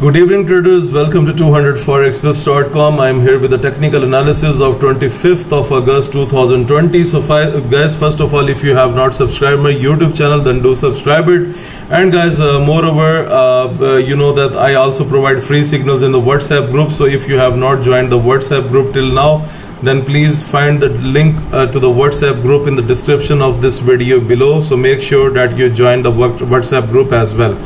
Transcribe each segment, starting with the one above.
Good evening traders, welcome to 200forexpips.com. I'm here with the technical analysis of 25th of August 2020. So guys, first of all, if you have not subscribed my YouTube channel, then do subscribe it. And guys, moreover, you know that I also provide free signals in the WhatsApp group. So if you have not joined the WhatsApp group till now, then please find the link to the WhatsApp group in the description of this video below. So make sure that you join the WhatsApp group as well.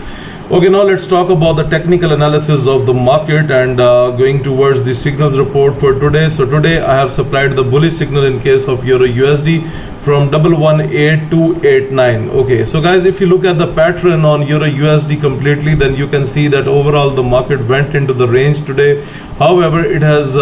Okay, now let's talk about the technical analysis of the market and going towards the signals report for today. So today I have supplied the bullish signal in case of Euro USD from 118289. Okay, so guys, if you look at the pattern on Euro USD completely, then you can see that overall the market went into the range today. However, it has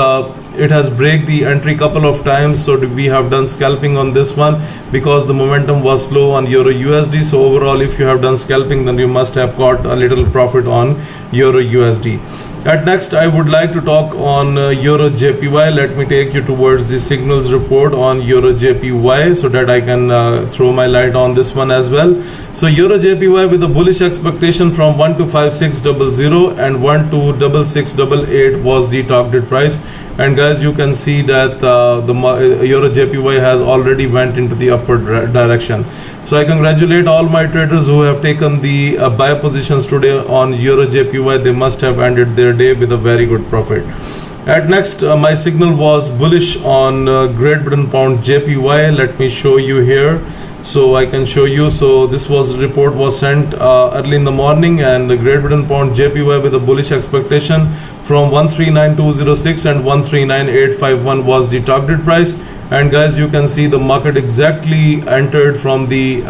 break the entry couple of times, so we have done scalping on this one because the momentum was slow on Euro USD. So overall, if you have done scalping, then you must have got a little profit on Euro USD. At next, I would like to talk on EURJPY. Let me take you towards the signals report on EURJPY so that I can throw my light on this one as well. So EURJPY with a bullish expectation from 125,600 and 126,688 was the target price. And guys, you can see that the EURJPY has already went into the upward direction. So I congratulate all my traders who have taken the buy positions today on EURJPY. They must have ended their day with a very good profit. At next, my signal was bullish on Great Britain Pound JPY. Let me show you here. So I can show you. So this report was sent early in the morning, and the Great Britain Pound JPY with a bullish expectation from 139,206 and 139,851 was the target price. And guys, you can see the market exactly entered from the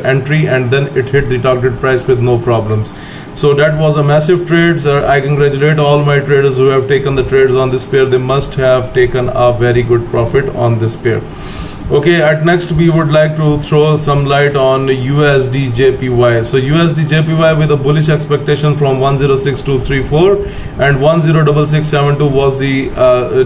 entry, and then it hit the target price with no problems. So that was a massive trade. So I congratulate all my traders who have taken the trades on this pair. They must have taken a very good profit on this pair. Okay, at next we would like to throw some light on USDJPY. So USDJPY with a bullish expectation from 106,234 and 106672 was the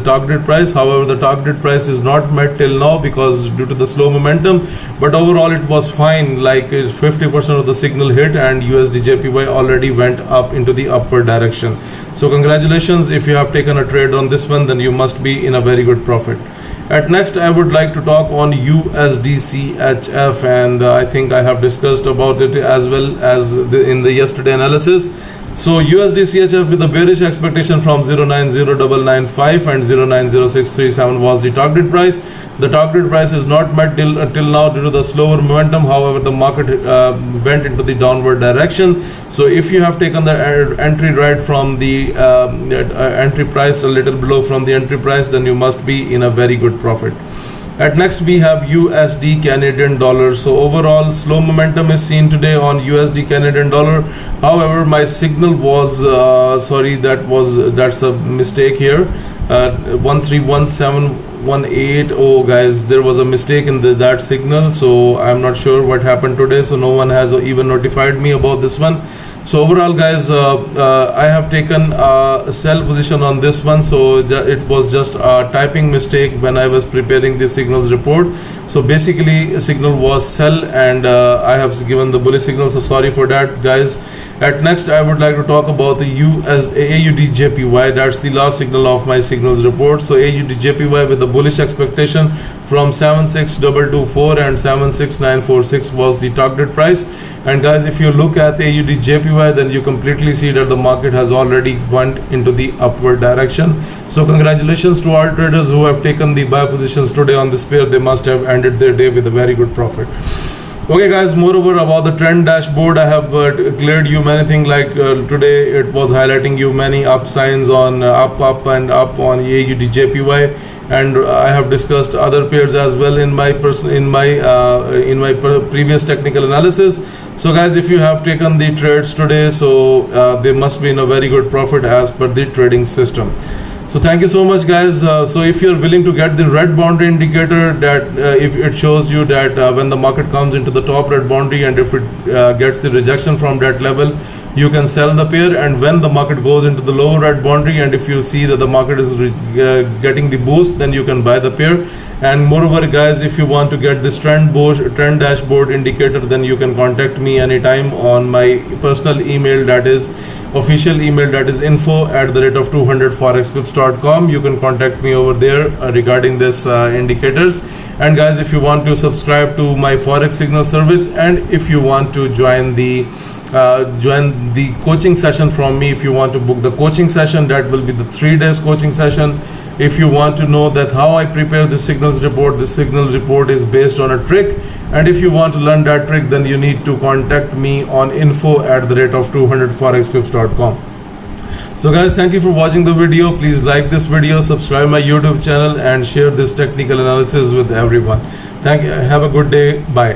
target price. However, the target price is not met till now because due to the slow momentum, but overall it was fine, like 50% of the signal hit, and USDJPY already went up into the upward direction. So congratulations, if you have taken a trade on this one, then you must be in a very good profit. At next, I would like to talk on USDCHF, and I think I have discussed about it as well as in the yesterday analysis. So USDCHF with a bearish expectation from 090995 and 090637 was the target price. The target price is not met till now due to the slower momentum. However, the market went into the downward direction. So if you have taken the entry right from the entry price, a little below from the entry price, then you must be in a very good profit. At next, we have USD Canadian dollar. So overall, slow momentum is seen today on USD Canadian dollar. However, my signal was that's a mistake here. 131718. Oh guys, there was a mistake in that signal. So I'm not sure what happened today. So no one has even notified me about this one. So overall, guys, I have taken a sell position on this one. So it was just a typing mistake when I was preparing the signals report. So basically, a signal was sell, and I have given the bullish signal. So sorry for that, guys. At next, I would like to talk about the AUDJPY. That's the last signal of my signals report. So AUDJPY with the bullish expectation from 76224 and 76946 was the target price. And guys, if you look at AUDJPY, then you completely see that the market has already went into the upward direction. So congratulations to all traders who have taken the buy positions today on this pair. They must have ended their day with a very good profit. Okay guys, moreover about the trend dashboard, I have cleared you many things, like today it was highlighting you many up signs on up and up on AUDJPY, and I have discussed other pairs as well in my previous technical analysis. So guys, if you have taken the trades today, so they must be in a very good profit as per the trading system. So thank you so much, guys. So if you're willing to get the red boundary indicator, that if it shows you that when the market comes into the top red boundary, and if it gets the rejection from that level, you can sell the pair. And when the market goes into the lower red boundary, and if you see that the market is getting the boost, then you can buy the pair. And moreover, guys, if you want to get this trend dashboard indicator, then you can contact me anytime on my personal email, that is official email, that is info@200forexpips.com. You can contact me over there regarding this indicators. And guys, if you want to subscribe to my Forex signal service, and if you want to join the coaching session from me, if you want to book the coaching session, that will be the 3 days coaching session. If you want to know that how I prepare the signals report, the signal report is based on a trick, and if you want to learn that trick, then you need to contact me on info@200forexpips.com. So guys, thank you for watching the video. Please like this video, subscribe my YouTube channel, and share this technical analysis with everyone. Thank you. Have a good day. Bye.